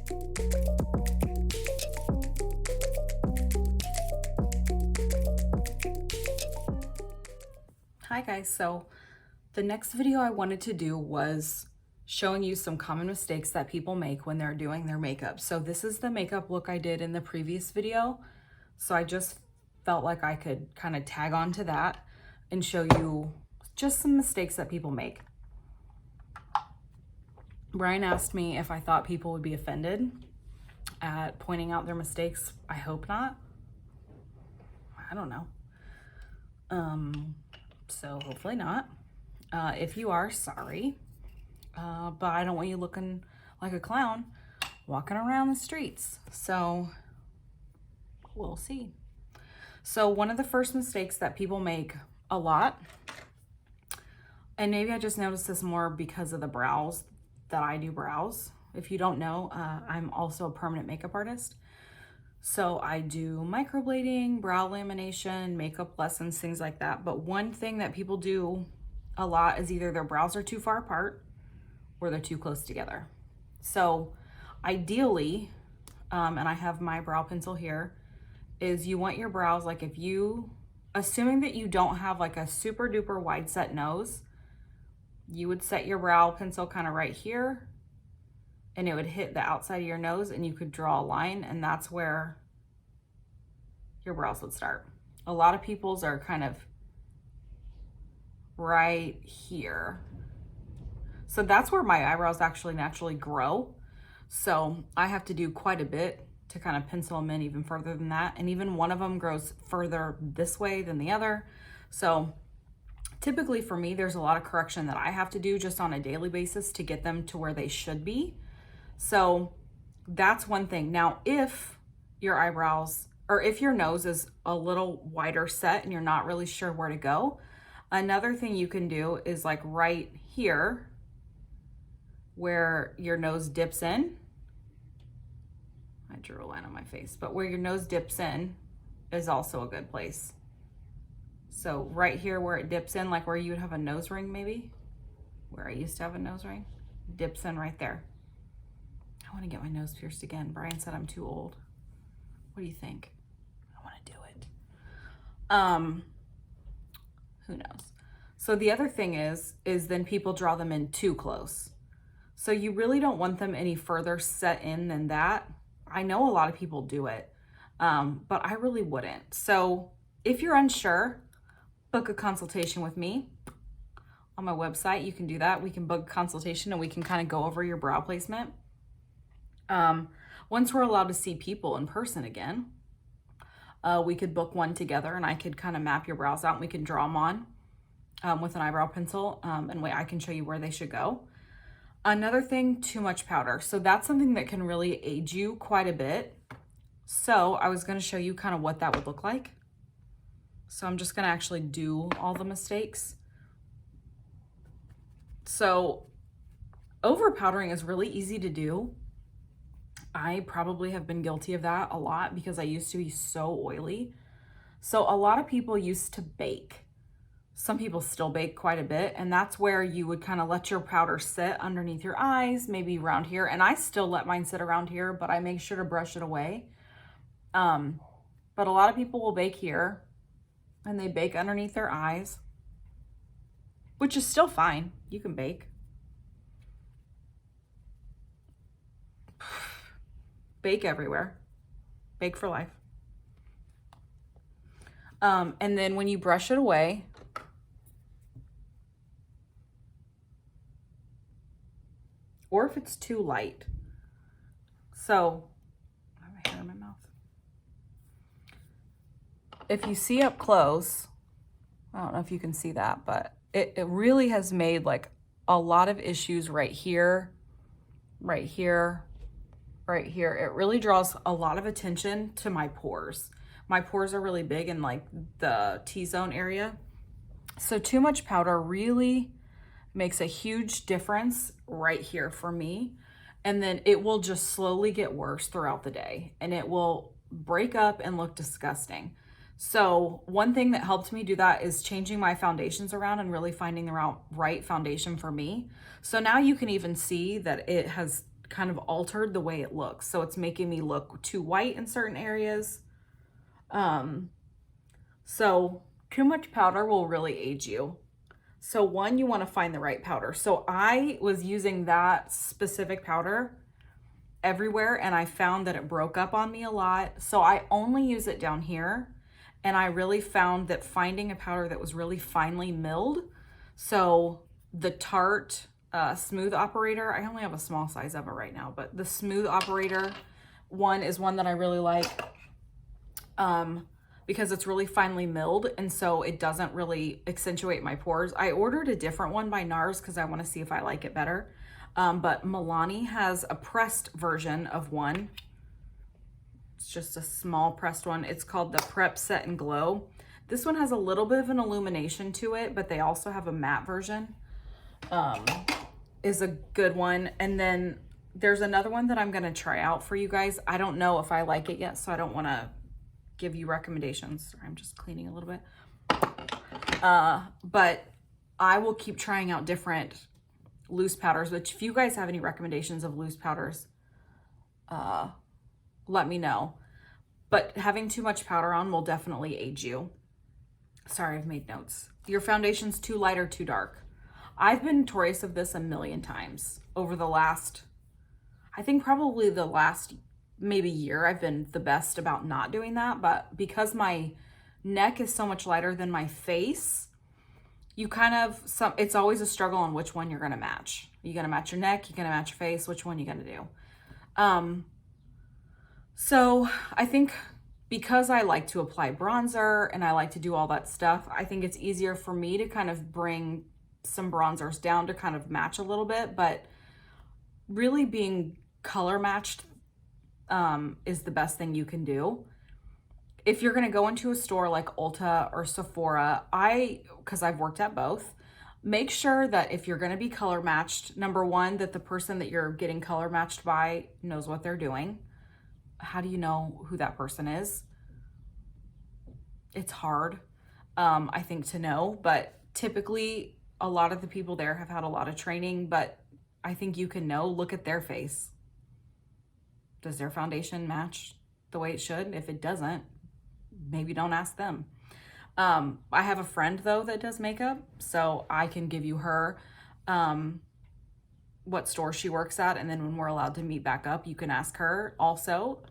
Hi guys, so the next video I wanted to do was showing you some common mistakes that people make when they're doing their makeup. So this is the makeup look I did in the previous video. So I just felt like I could kind of tag on to that and show you just some mistakes that people make. Brian asked me if I thought people would be offended at pointing out their mistakes. I hope not. I don't know. So hopefully not. If you are, sorry. But I don't want you looking like a clown walking around the streets. So we'll see. So one of the first mistakes that people make a lot, and maybe I just noticed this more because of the brows, that I do brows. If you don't know, I'm also a permanent makeup artist. So I do microblading, brow lamination, makeup lessons, things like that. But one thing that people do a lot is either their brows are too far apart or they're too close together. So ideally, and I have my brow pencil here, is you want your brows, like if you, assuming that you don't have like a super duper wide set nose, you would set your brow pencil kind of right here, and it would hit the outside of your nose and you could draw a line, and that's where your brows would start. A lot of people's are kind of right here. So that's where my eyebrows actually naturally grow. So I have to do quite a bit to kind of pencil them in even further than that. And even one of them grows further this way than the other. So typically for me, there's a lot of correction that I have to do just on a daily basis to get them to where they should be. So that's one thing. Now, if your eyebrows, or if your nose is a little wider set and you're not really sure where to go, another thing you can do is like right here where your nose dips in. I drew a line on my face, but where your nose dips in is also a good place. So right here where it dips in, like where you would have a nose ring maybe, where I used to have a nose ring, dips in right there. I want to get my nose pierced again. Brian said I'm too old. What do you think? I want to do it. Who knows? So the other thing is then people draw them in too close. So you really don't want them any further set in than that. I know a lot of people do it, but I really wouldn't. So if you're unsure, book a consultation with me on my website. You can do that. We can book a consultation and we can kind of go over your brow placement. Once we're allowed to see people in person again, we could book one together and I could kind of map your brows out and we can draw them on with an eyebrow pencil, and I can show you where they should go. Another thing, too much powder. So that's something that can really age you quite a bit. So I was going to show you kind of what that would look like. So I'm just going to actually do all the mistakes. So over powdering is really easy to do. I probably have been guilty of that a lot because I used to be so oily. So a lot of people used to bake. Some people still bake quite a bit, and that's where you would kind of let your powder sit underneath your eyes, maybe around here. And I still let mine sit around here, but I make sure to brush it away. But a lot of people will bake here and they bake underneath their eyes, which is still fine. You can bake. Bake everywhere. Bake for life. And then when you brush it away, or if it's too light. So, I have a hair in my mouth. If you see up close, I don't know if you can see that, but it really has made like a lot of issues right here, right here, right here. It really draws a lot of attention to my pores. My pores are really big in like the T-zone area. So too much powder really makes a huge difference right here for me. And then it will just slowly get worse throughout the day and it will break up and look disgusting. So one thing that helped me do that is changing my foundations around and really finding the right foundation for me. So now you can even see that it has kind of altered the way it looks. So it's making me look too white in certain areas. So too much powder will really age you. So one, you want to find the right powder. So I was using that specific powder everywhere and I found that it broke up on me a lot. So I only use it down here. And I really found that finding a powder that was really finely milled. So the Tarte Smooth Operator, I only have a small size of it right now, but the Smooth Operator one is one that I really like. Because it's really finely milled and so it doesn't really accentuate my pores. I ordered a different one by NARS because I want to see if I like it better. But Milani has a pressed version of one. It's just a small pressed one. It's called the Prep Set and Glow. This one has a little bit of an illumination to it, but they also have a matte version. Is a good one. And then there's another one that I'm going to try out for you guys. I don't know if I like it yet, so I don't want to give you recommendations. I'm just cleaning a little bit. But I will keep trying out different loose powders, which if you guys have any recommendations of loose powders, let me know. But having too much powder on will definitely age you. Sorry, I've made notes. Your foundation's too light or too dark. I've been notorious of this a million times over the last, I think probably the last maybe year. I've been the best about not doing that, but because my neck is so much lighter than my face, you kind of, it's always a struggle on which one you're going to match. You're going to match your neck, you're going to match your face, which one you're going to do. So I think because I like to apply bronzer and I like to do all that stuff, I think it's easier for me to kind of bring some bronzers down to kind of match a little bit, but really being color matched is the best thing you can do. If you're going to go into a store like Ulta or Sephora, because I've worked at both, make sure that if you're going to be color matched, number one, that the person that you're getting color matched by knows what they're doing. How do you know who that person is? It's hard, I think, to know, but typically a lot of the people there have had a lot of training, but I think you can know, look at their face. Does their foundation match the way it should? If it doesn't, maybe don't ask them. I have a friend though that does makeup, so I can give you her what store she works at, and then when we're allowed to meet back up, you can ask her. Also,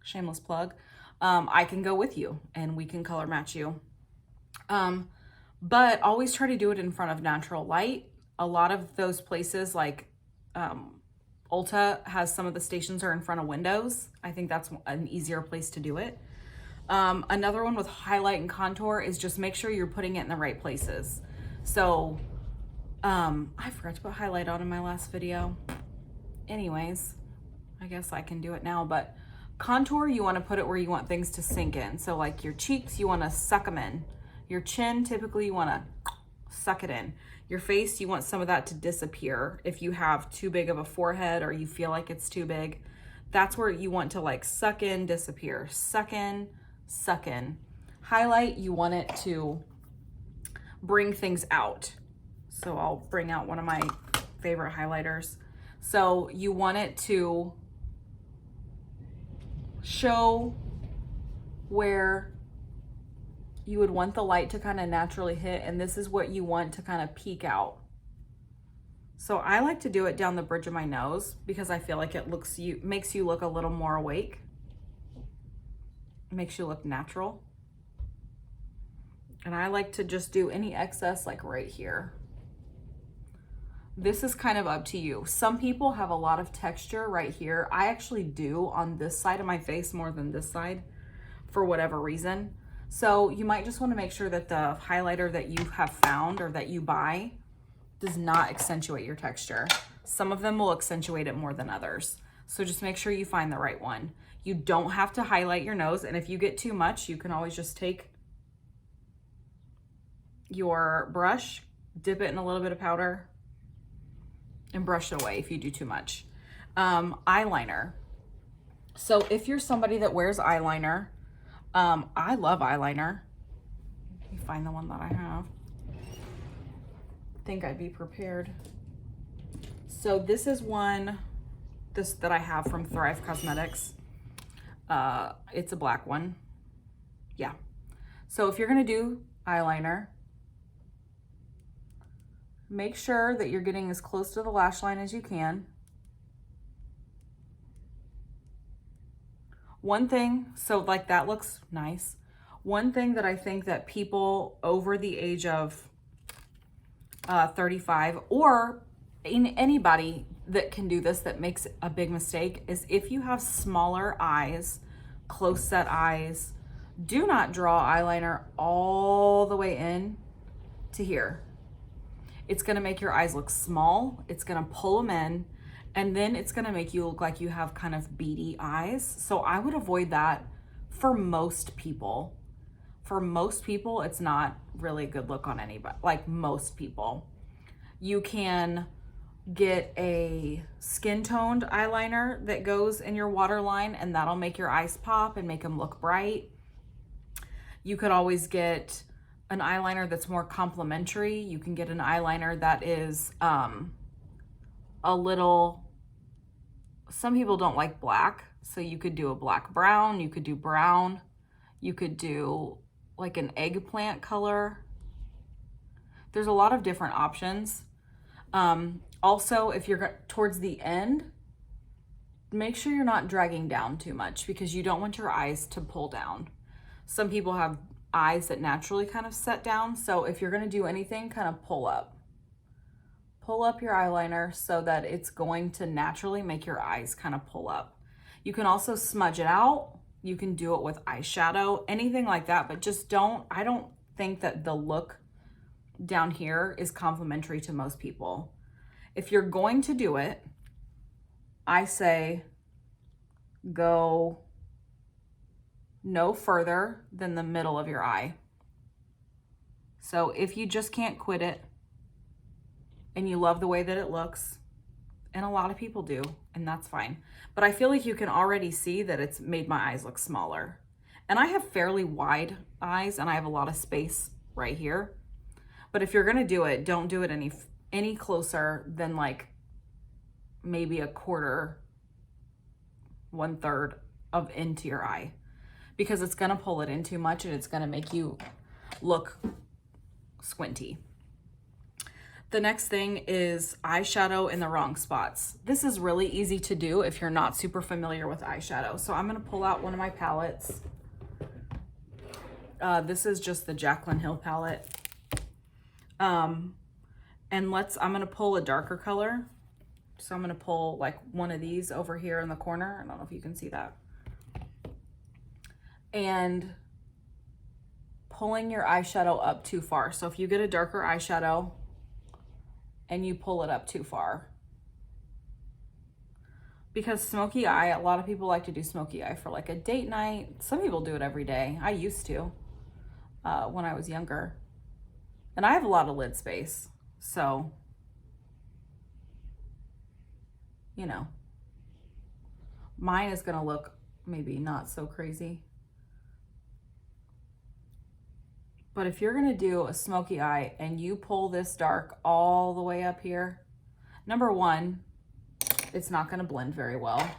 shameless plug, I can go with you and we can color match you. But always try to do it in front of natural light. A lot of those places like Ulta has some of the stations are in front of windows. I think that's an easier place to do it. Another one with highlight and contour is just make sure you're putting it in the right places. So I forgot to put highlight on in my last video. Anyways, I guess I can do it now, but contour, you want to put it where you want things to sink in. So like your cheeks, you want to suck them in. Your chin, typically you want to suck it in. Your face, you want some of that to disappear. If you have too big of a forehead or you feel like it's too big, that's where you want to like suck in, disappear. Suck in, suck in. Highlight, you want it to bring things out. So I'll bring out one of my favorite highlighters. So you want it to show where you would want the light to kind of naturally hit, and this is what you want to kind of peek out. So I like to do it down the bridge of my nose because I feel like it makes you look a little more awake. It makes you look natural. And I like to just do any excess like right here. This is kind of up to you. Some people have a lot of texture right here. I actually do on this side of my face more than this side for whatever reason. So you might just want to make sure that the highlighter that you have found or that you buy does not accentuate your texture. Some of them will accentuate it more than others. So just make sure you find the right one. You don't have to highlight your nose, and if you get too much, you can always just take your brush, dip it in a little bit of powder, and brush it away if you do too much. Eyeliner. So if you're somebody that wears eyeliner, I love eyeliner. Let me find the one that I have. I think I'd be prepared. So this is one that I have from Thrive Cosmetics. It's a black one. Yeah. So if you're gonna do eyeliner, make sure that you're getting as close to the lash line as you can. One thing, so like that looks nice. One thing that I think that people over the age of 35, or anybody that can do this that makes a big mistake, is if you have smaller eyes, close set eyes, do not draw eyeliner all the way in to here. It's gonna make your eyes look small, it's gonna pull them in, and then it's gonna make you look like you have kind of beady eyes. So I would avoid that for most people. For most people, it's not really a good look on anybody, like most people. You can get a skin toned eyeliner that goes in your waterline, and that'll make your eyes pop and make them look bright. You could always get an eyeliner that's more complementary. You can get an eyeliner that is a little, some people don't like black, so you could do a black brown, you could do brown, you could do like an eggplant color. There's a lot of different options. Also, if you're towards the end, make sure you're not dragging down too much, because you don't want your eyes to pull down. Some people have eyes that naturally kind of set down. So if you're gonna do anything, kind of pull up. Pull up your eyeliner so that it's going to naturally make your eyes kind of pull up. You can also smudge it out. You can do it with eyeshadow, anything like that, but just I don't think that the look down here is complimentary to most people. If you're going to do it, I say go no further than the middle of your eye. So if you just can't quit it and you love the way that it looks, and a lot of people do, and that's fine, but I feel like you can already see that it's made my eyes look smaller. And I have fairly wide eyes and I have a lot of space right here. But if you're gonna do it, don't do it any closer than like maybe a quarter, 1/3 of into your eye, because it's gonna pull it in too much and it's gonna make you look squinty. The next thing is eyeshadow in the wrong spots. This is really easy to do if you're not super familiar with eyeshadow. So I'm gonna pull out one of my palettes. This is just the Jaclyn Hill palette. And I'm gonna pull a darker color. So I'm gonna pull like one of these over here in the corner. I don't know if you can see that. And pulling your eyeshadow up too far. So if you get a darker eyeshadow and you pull it up too far, because smoky eye, a lot of people like to do smoky eye for like a date night. Some people do it every day. I used to when I was younger. And I have a lot of lid space, so, you know, mine is gonna look maybe not so crazy. But if you're gonna do a smoky eye and you pull this dark all the way up here, number one, it's not gonna blend very well.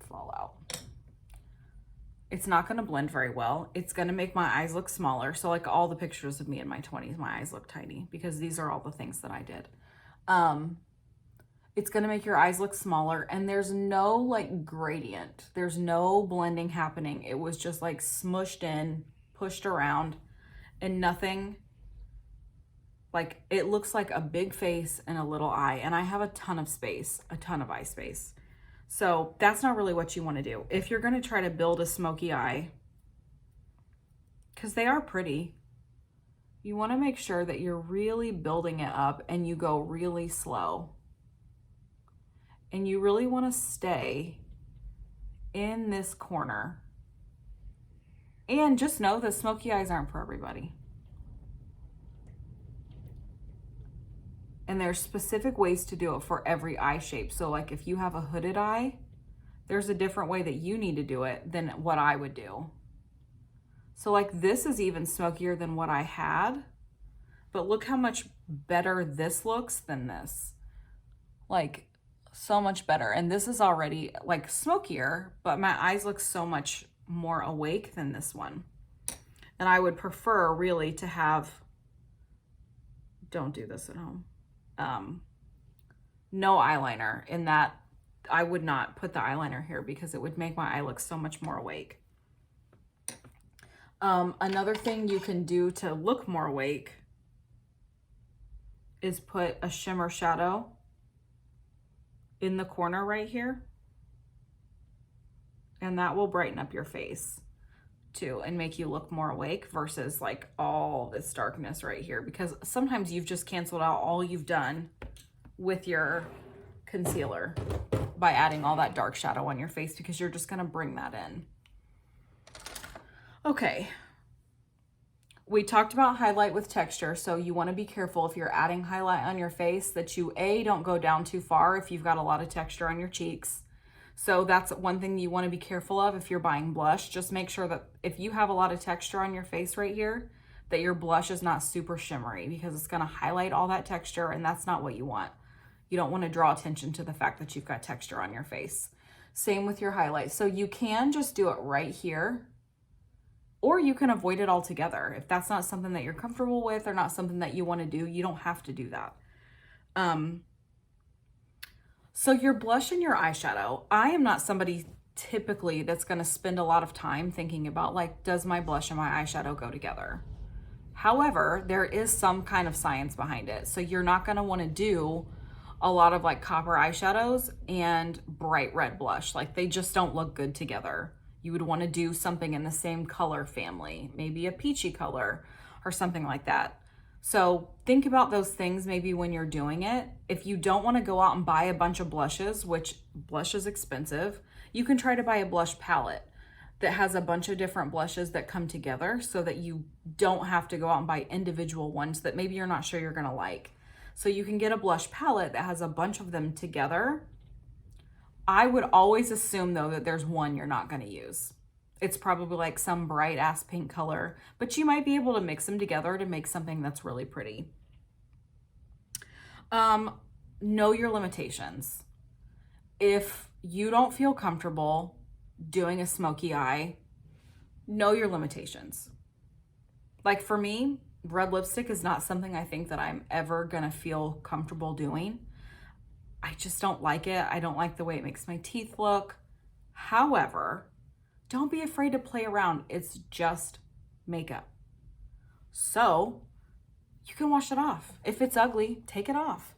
Fall out. It's not gonna blend very well. It's gonna make my eyes look smaller. So like all the pictures of me in my 20s, my eyes look tiny because these are all the things that I did. It's gonna make your eyes look smaller, and there's no like gradient. There's no blending happening. It was just like smushed in, pushed around, and nothing. Like, it looks like a big face and a little eye, and I have a ton of space, a ton of eye space. So that's not really what you wanna do. If you're gonna try to build a smoky eye, because they are pretty, you wanna make sure that you're really building it up and you go really slow. And you really wanna stay in this corner. And just know that smoky eyes aren't for everybody. And there's specific ways to do it for every eye shape. So like if you have a hooded eye, there's a different way that you need to do it than what I would do. So like this is even smokier than what I had, but look how much better this looks than this. Like, so much better. And this is already like smokier, but my eyes look so much more awake than this one. And I would prefer really to have, don't do this at home, no eyeliner, in that I would not put the eyeliner here because it would make my eye look so much more awake. Another thing you can do to look more awake is put a shimmer shadow in the corner right here. And that will brighten up your face too and make you look more awake versus like all this darkness right here, because sometimes you've just canceled out all you've done with your concealer by adding all that dark shadow on your face, because you're just gonna bring that in. Okay, we talked about highlight with texture, so you want to be careful if you're adding highlight on your face that you don't go down too far if you've got a lot of texture on your cheeks. So that's one thing you want to be careful of if you're buying blush. Just make sure that if you have a lot of texture on your face right here, that your blush is not super shimmery, because it's going to highlight all that texture, and that's not what you want. You don't want to draw attention to the fact that you've got texture on your face. Same with your highlight. So you can just do it right here, or you can avoid it altogether. If that's not something that you're comfortable with or not something that you want to do, you don't have to do that. So your blush and your eyeshadow, I am not somebody typically that's going to spend a lot of time thinking about like, does my blush and my eyeshadow go together? However, there is some kind of science behind it. So you're not going to want to do a lot of like copper eyeshadows and bright red blush. Like, they just don't look good together. You would want to do something in the same color family, maybe a peachy color or something like that. So think about those things maybe when you're doing it. If you don't want to go out and buy a bunch of blushes, which blush is expensive, you can try to buy a blush palette that has a bunch of different blushes that come together so that you don't have to go out and buy individual ones that maybe you're not sure you're going to like. So you can get a blush palette that has a bunch of them together. I would always assume though that there's one you're not going to use. It's probably like some bright ass pink color, but you might be able to mix them together to make something that's really pretty. Know your limitations. If you don't feel comfortable doing a smoky eye, know your limitations. Like for me, red lipstick is not something I think that I'm ever gonna feel comfortable doing. I just don't like it. I don't like the way it makes my teeth look. However, don't be afraid to play around. It's just makeup. So you can wash it off. If it's ugly, take it off.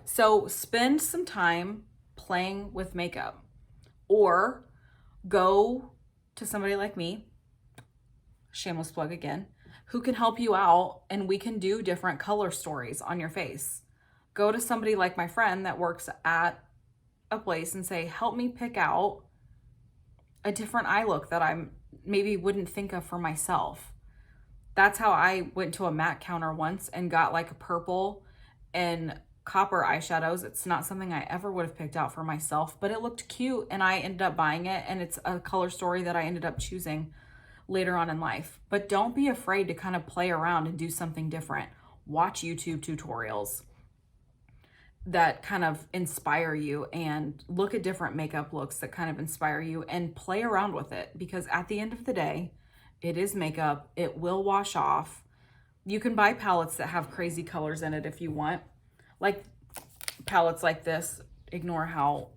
So spend some time playing with makeup, or go to somebody like me, shameless plug again, who can help you out, and we can do different color stories on your face. Go to somebody like my friend that works at a place and say, help me pick out a different eye look that I maybe wouldn't think of for myself. That's how I went to a MAC counter once and got like a purple and copper eyeshadows. It's not something I ever would have picked out for myself, but it looked cute and I ended up buying it, and it's a color story that I ended up choosing later on in life. But don't be afraid to kind of play around and do something different. Watch YouTube tutorials that kind of inspire you, and look at different makeup looks that kind of inspire you, and play around with it, because at the end of the day, it is makeup. It will wash off. You can buy palettes that have crazy colors in it if you want, like palettes like this. Ignore how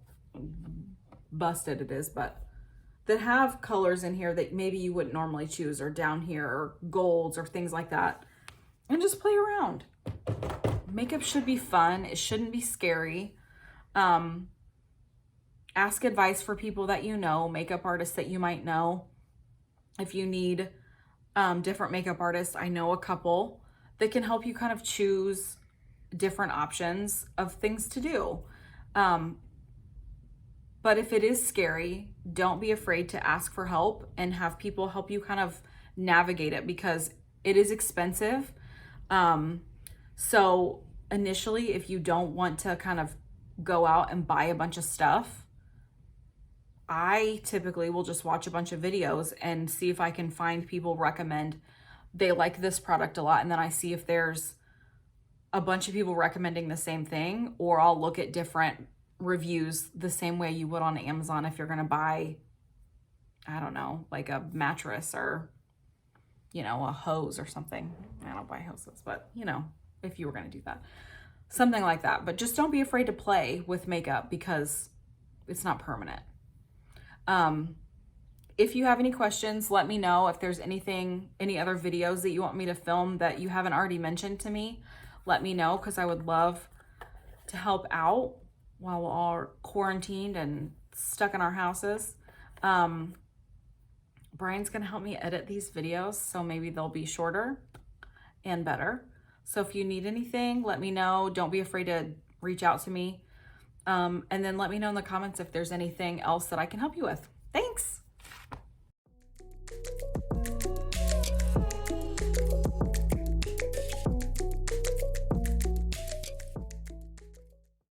busted it is, but that have colors in here that maybe you wouldn't normally choose, or down here, or golds or things like that, and just play around. Makeup should be fun. It shouldn't be scary. Ask advice for people that you know, makeup artists that you might know. If you need different makeup artists, I know a couple that can help you kind of choose different options of things to do. But if it is scary, don't be afraid to ask for help and have people help you kind of navigate it, because it is expensive. So initially, if you don't want to kind of go out and buy a bunch of stuff, I typically will just watch a bunch of videos and see if I can find people recommend they like this product a lot. And then I see if there's a bunch of people recommending the same thing, or I'll look at different reviews the same way you would on Amazon if you're going to buy, I don't know, like a mattress or, you know, a hose or something. I don't buy hoses, but you know, if you were going to do that, something like that. But just don't be afraid to play with makeup because it's not permanent. If you have any questions, let me know. If there's anything, any other videos that you want me to film that you haven't already mentioned to me, let me know, because I would love to help out while we're all quarantined and stuck in our houses. Brian's gonna help me edit these videos, so maybe they'll be shorter and better. So if you need anything, let me know. Don't be afraid to reach out to me. And then let me know in the comments if there's anything else that I can help you with. Thanks.